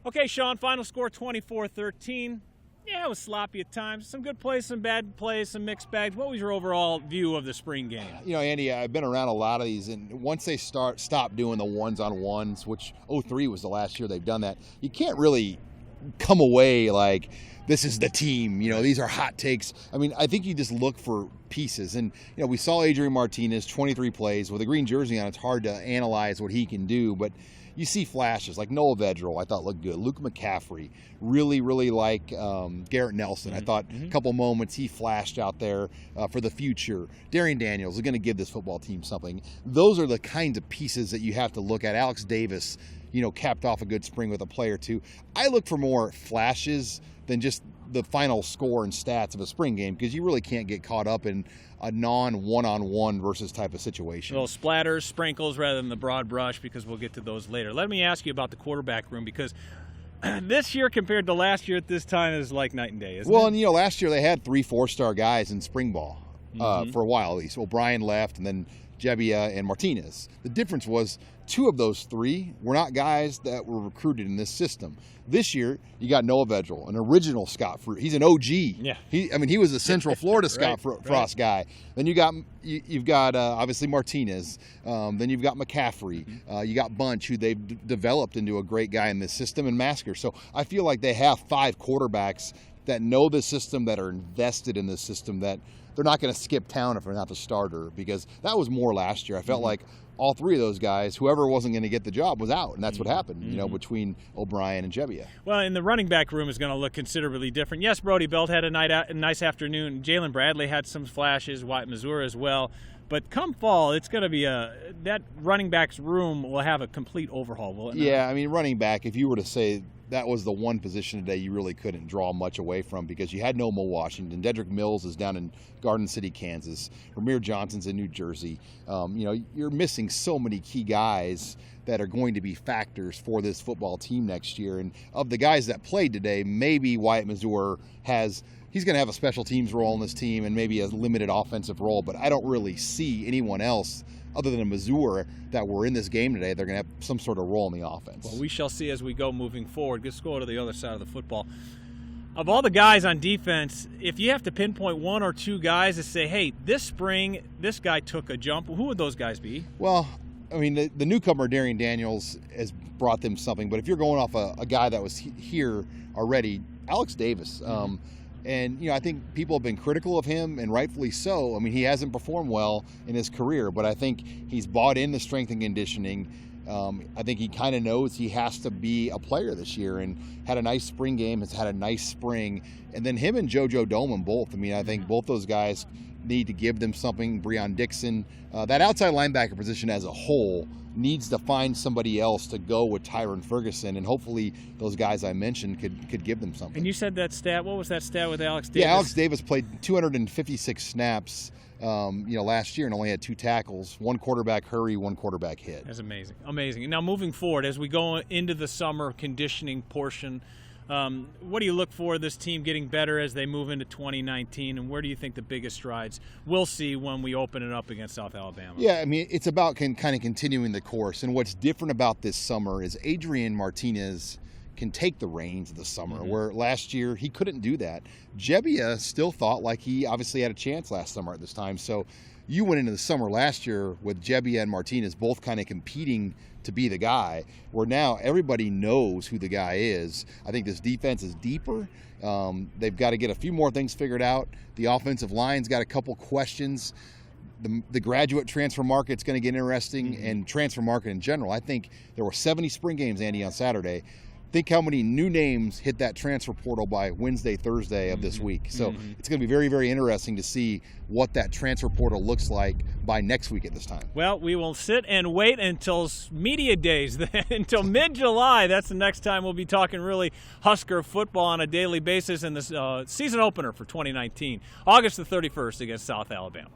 Okay, Sean, final score 24-13. Yeah, it was sloppy at times. Some good plays, some bad plays, some mixed bags. What was your overall view of the spring game? You know, Andy, I've been around a lot of these, and once they stop doing the ones-on-ones, which 03 was the last year they've done that, you can't really come away like this is the team. You know, these are hot takes. I mean, I think you just look for pieces. And, you know, we saw Adrian Martinez, 23 plays. With a green jersey on, it's hard to analyze what he can do, but you see flashes like Noah Vedral, I thought looked good. Luke McCaffrey, really like Garrett Nelson. I thought a couple moments he flashed out there for the future. Darian Daniels is going to give this football team something. Those are the kinds of pieces that you have to look at. Alex Davis, you know, capped off a good spring with a play or two. I look for more flashes than just the final score and stats of a spring game, because you really can't get caught up in a non-one-on-one versus type of situation. Little splatters, sprinkles rather than the broad brush, because we'll get to those later. Let me ask you about the quarterback room, because this year compared to last year at this time is like night and day, isn't it? Well, and you know, last year they had 3 4-star guys in spring ball for a while at least. O'Brien left, and then Jebbia and Martinez. The difference was 2 of those 3 were not guys that were recruited in this system. This year, you got Noah Vedral, an original Scott Frost. He's an OG. Yeah. He was a Central Florida Scott Frost guy. Then you've got obviously Martinez. Then you've got McCaffrey. You got Bunch, who they've developed into a great guy in this system, and Masker. So I feel like they have 5 quarterbacks that know the system, that are invested in the system, that they're not going to skip town if they're not the starter, because that was more last year. I felt like all 3 of those guys, whoever wasn't going to get the job was out, and that's what happened, you know, between O'Brien and Jebbia. Well, and the running back room is going to look considerably different. Yes, Brody Belt had a nice afternoon. Jalen Bradley had some flashes, Wyatt Mazur as well. But come fall, it's going to be that running back's room will have a complete overhaul, will it not? Yeah, I mean, running back, if you were to say that was the one position today you really couldn't draw much away from, because you had no Mo Washington. Dedrick Mills is down in Garden City, Kansas. Ramir Johnson's in New Jersey. You know, you're missing so many key guys that are going to be factors for this football team next year. And of the guys that played today, maybe Wyatt Mazur he's going to have a special teams role in this team and maybe a limited offensive role, but I don't really see anyone else other than a Mazur that were in this game today. They're going to have some sort of role in the offense. Well, we shall see as we go moving forward. Let's go to the other side of the football. Of all the guys on defense, if you have to pinpoint 1 or 2 guys to say, hey, this spring, this guy took a jump, who would those guys be? Well, I mean, the newcomer, Darian Daniels, has brought them something, but if you're going off a guy that was here already, Alex Davis. And, you know, I think people have been critical of him, and rightfully so. I mean, he hasn't performed well in his career, but I think he's bought in the strength and conditioning. I think he kind of knows he has to be a player this year, and had a nice spring game, has had a nice spring. And then him and JoJo Doman both. I mean, I think both those guys need to give them something. Breon Dixon, that outside linebacker position as a whole needs to find somebody else to go with Tyron Ferguson, and hopefully those guys I mentioned could give them something. And you said that stat. What was that stat with Alex Davis? Yeah, Alex Davis played 256 snaps last year and only had 2 tackles, 1 quarterback hurry, 1 quarterback hit. That's amazing. Amazing. Now moving forward, as we go into the summer conditioning portion, what do you look for this team getting better as they move into 2019, and where do you think the biggest strides we'll see when we open it up against South Alabama? Yeah, I mean, it's about kind of continuing the course, and what's different about this summer is Adrian Martinez can take the reins of the summer, where last year he couldn't do that. Jebbia still thought like he obviously had a chance last summer at this time, so you went into the summer last year with Jebbia and Martinez both kind of competing to be the guy, where now everybody knows who the guy is. I think this defense is deeper. They've got to get a few more things figured out. The offensive line's got a couple questions. The graduate transfer market's going to get interesting, and transfer market in general. I think there were 70 spring games, Andy, on Saturday. Think how many new names hit that transfer portal by Wednesday, Thursday of this week. So it's going to be very, very interesting to see what that transfer portal looks like by next week at this time. Well, we will sit and wait until media days, until mid-July. That's the next time we'll be talking really Husker football on a daily basis in the season opener for 2019, August the 31st against South Alabama.